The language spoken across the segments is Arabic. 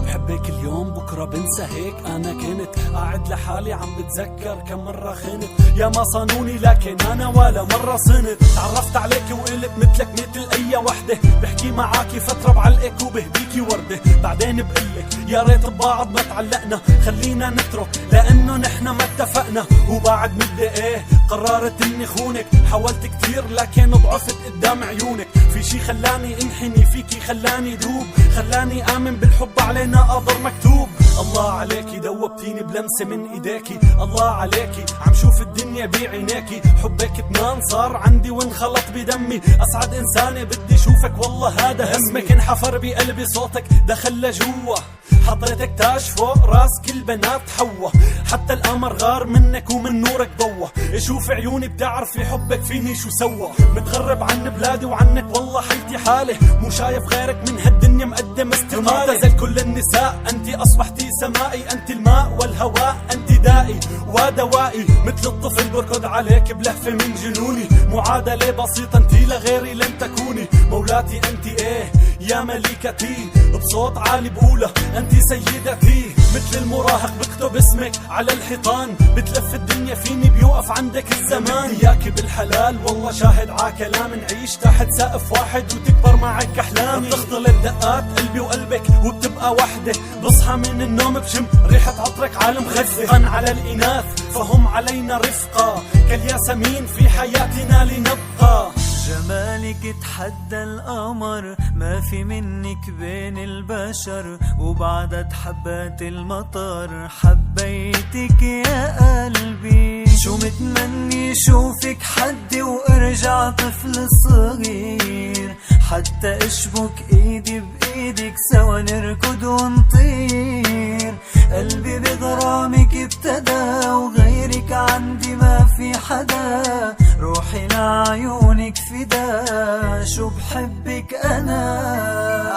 بحبك اليوم بكرة بنسى هيك أنا كنت قاعد لحالي عم بتذكر كم مرة خنت يا ما صانوني لكن أنا ولا مرة صنت. تعرفت عليك وقلت مثلك مثل أي وحدة بحكي معاكي فترة بعلقك وبهديكي وردة بعدين بقلك يا ريت ببعض ما تعلقنا خلينا نترك لأنه نحنا ما اتفقنا. وبعد مدة ايه قررت اني خونك حاولت كتير لكن ضعفت قدام عيونك. في شي خلاني انحني فيكي خلاني دوب خلاني آمن بالحب علينا قدر مكتوب. الله عليكي دوبتيني بلمسة من ايديكي الله عليكي عم شوف الدنيا بعينيكي. حبك اتنان صار عندي وانخلط بدمي اسعد انسانة بدي شوفك والله هذا همك. انحفر بقلبي صوتك دخل لجوا حطيتك تاج فوق راس كل بنات حوا حتى القمر غار منك ومن نورك ضوى. شوف عيوني بتعرفي حبك فيني شو سوى. متغرب عن بلادي وعنك والله حيلتي حالي مو شايف غيرك من هالدنيا مقدم استقالة. معتزل كل النساء انت اصبحتي سمائي انت الماء والهواء انت دائي ودوائي مثل الطفل بركض عليك بلهفة من جنوني. معادلة بسيطة انت لغيري لن تكوني مولاتي انت ايه يا ملكتي بصوت عالي بقولها انت سيدتي. مثل المراهق بكتب اسمك على الحيطان بتلف الدنيا فيني بيوقف عندك الزمان. اياكي بالحلال والله شاهد ع كلام نعيش تحت سقف واحد وتكبر معك احلامي. بتختلط دقات قلبي وقلبك وبتبقى وحدة بصحى من النوم بشم ريحة عطرك عالم خفة. على الإناث فهم علينا رفقة كالياسمين في حياتنا لنبقى. جمالك تحدى القمر ما في منك بين البشر وبعدت حبات المطر حبيتك يا قلبي. شو متمني شوفك حدي وارجع طفل صغير حتى اشبك ايدي بايدك سوا نركض ونطير. قلبي بغرامك ابتدى وغيرك عندي ما في حدا روحي لعيونك فدا. شو بحبك انا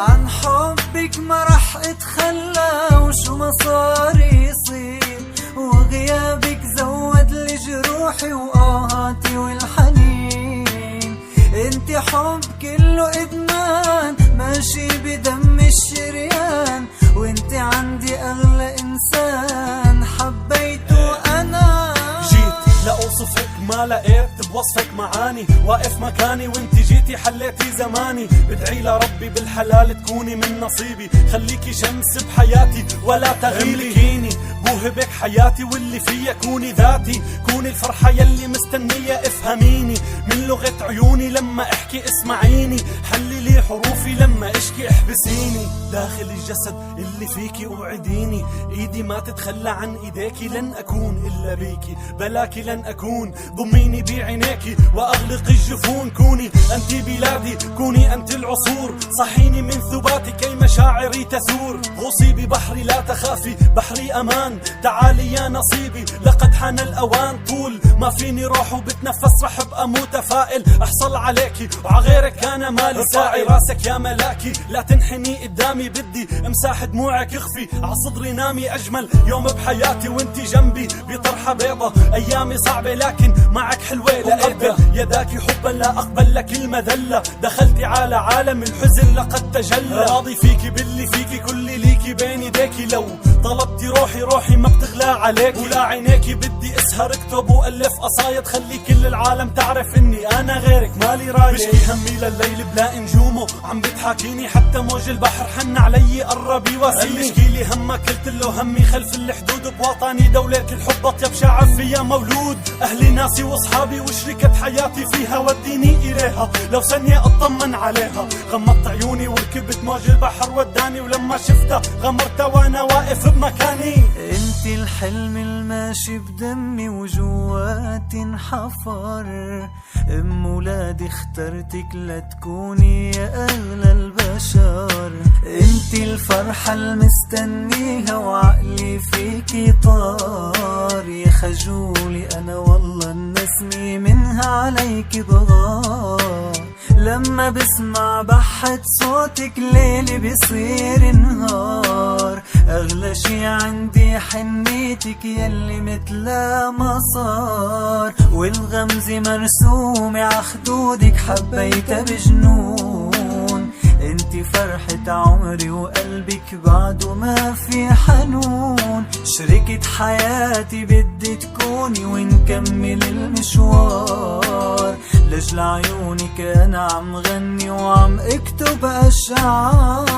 عن حبك ما رح اتخلى وشو ما صار يصير وغيابك زود لي جروحي وآهاتي والحنين. انت حب كله ادمان ماشي بدم الشريان وانت عندي اغلى انسان حبيته انا. جيت لأوصفك ما لقيت بوصفك معاني واقف مكاني وانت جيتي حليتي زماني. بدعي لربي بالحلال تكوني من نصيبي خليكي شمس بحياتي ولا تغيبي. بوهبك حياتي واللي فيها كوني ذاتي كوني الفرحة يلي مستنية افهميني. من لغة عيوني لما احكي اسمعيني حلي لي حروفي لما اشكي احبسيني. داخل الجسد اللي فيكي اوعديني ايدي ما تتخلى عن ايديكي لن اكون الا بيكي بلاكي لن اكون. ضميني بعينيكي واغلق الجفون كوني انت بلادي كوني انت العصور. صحيني من ثباتي كي مشاعري تثور. غوصي ببحري لا تخافي بحري امان تعالي يا نصيبي لقد حان الاوان. طول ما فيني روح وبتنفس رح ابقى متفائل احصل عليكي وعغيرك انا مالي ساعي. راسك يا ملاكي لا تنحني قدامي بدي امساح دموعك اخفي عصدري نامي. اجمل يوم بحياتي وانتي جنبي بطرحة بيضة ايامي صعبة لكن معك حلوة لقيتها. يداكي حبا لا اقبل لك المذلة دخلتي على عالم الحزن لقد تجلى. راضي فيكي باللي فيكي كل ليكي بين يديكي لو طلبتي روحي ما بتغلى عليك ولا عينيكي. بدي اسهر اكتب والف قصايد خلي كل العالم تعرف اني انا غيرك مالي رايق. بشكي همي لليل بلاقي نجومه عم بتحاكيني حتى موج البحر حن علي قرب يواسيني. بشكي لي همك قلت له همي خلف الحدود بوطني دولة الحب اطيب شعب فيها مولود. اهلي ناسي واصحابي وشركة حياتي فيها وديني اليها لو ثانية اطمن عليها. غمضت عيوني وركبت موج البحر وداني ولما شفتها غمرتها وانا واقف بمكاني. انت الحلم الماشي بدمي وجواتي انحفر. ام ولادي اخترتك لتكوني يا اغلى البشر. انت الفرحة المستنيها وعقلي فيكي طار. يا خجولي أنا والله النسمة منها عليكي بغار. لما بسمع بحة صوتك ليلي بيصير نهار. أغلى شي عندي حنيتك يلي متلا ما صار. والغمزة مرسومة عخدودك حبيتها بجنون. انتي فرحة عمري وقلبك بعده ما في حنون. شريكة حياتي بدي تكوني ونكمل المشوار. لجل عيونك انا عم غني وعم اكتب اشعار.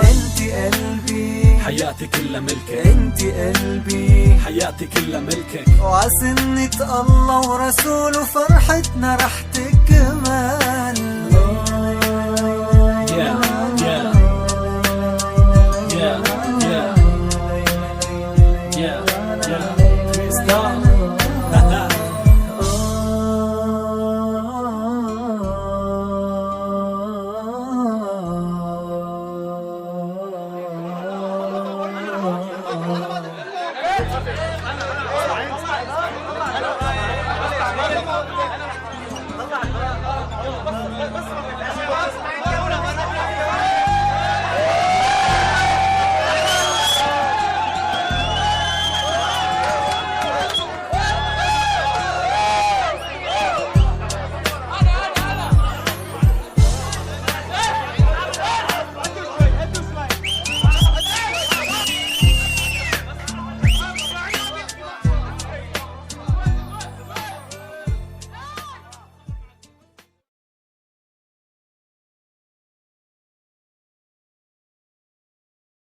انتي قلبي حياتي كلها ملكك، انتي قلبي حياتي كلها ملكك. وعسنة الله ورسوله فرحتنا رح تكمل.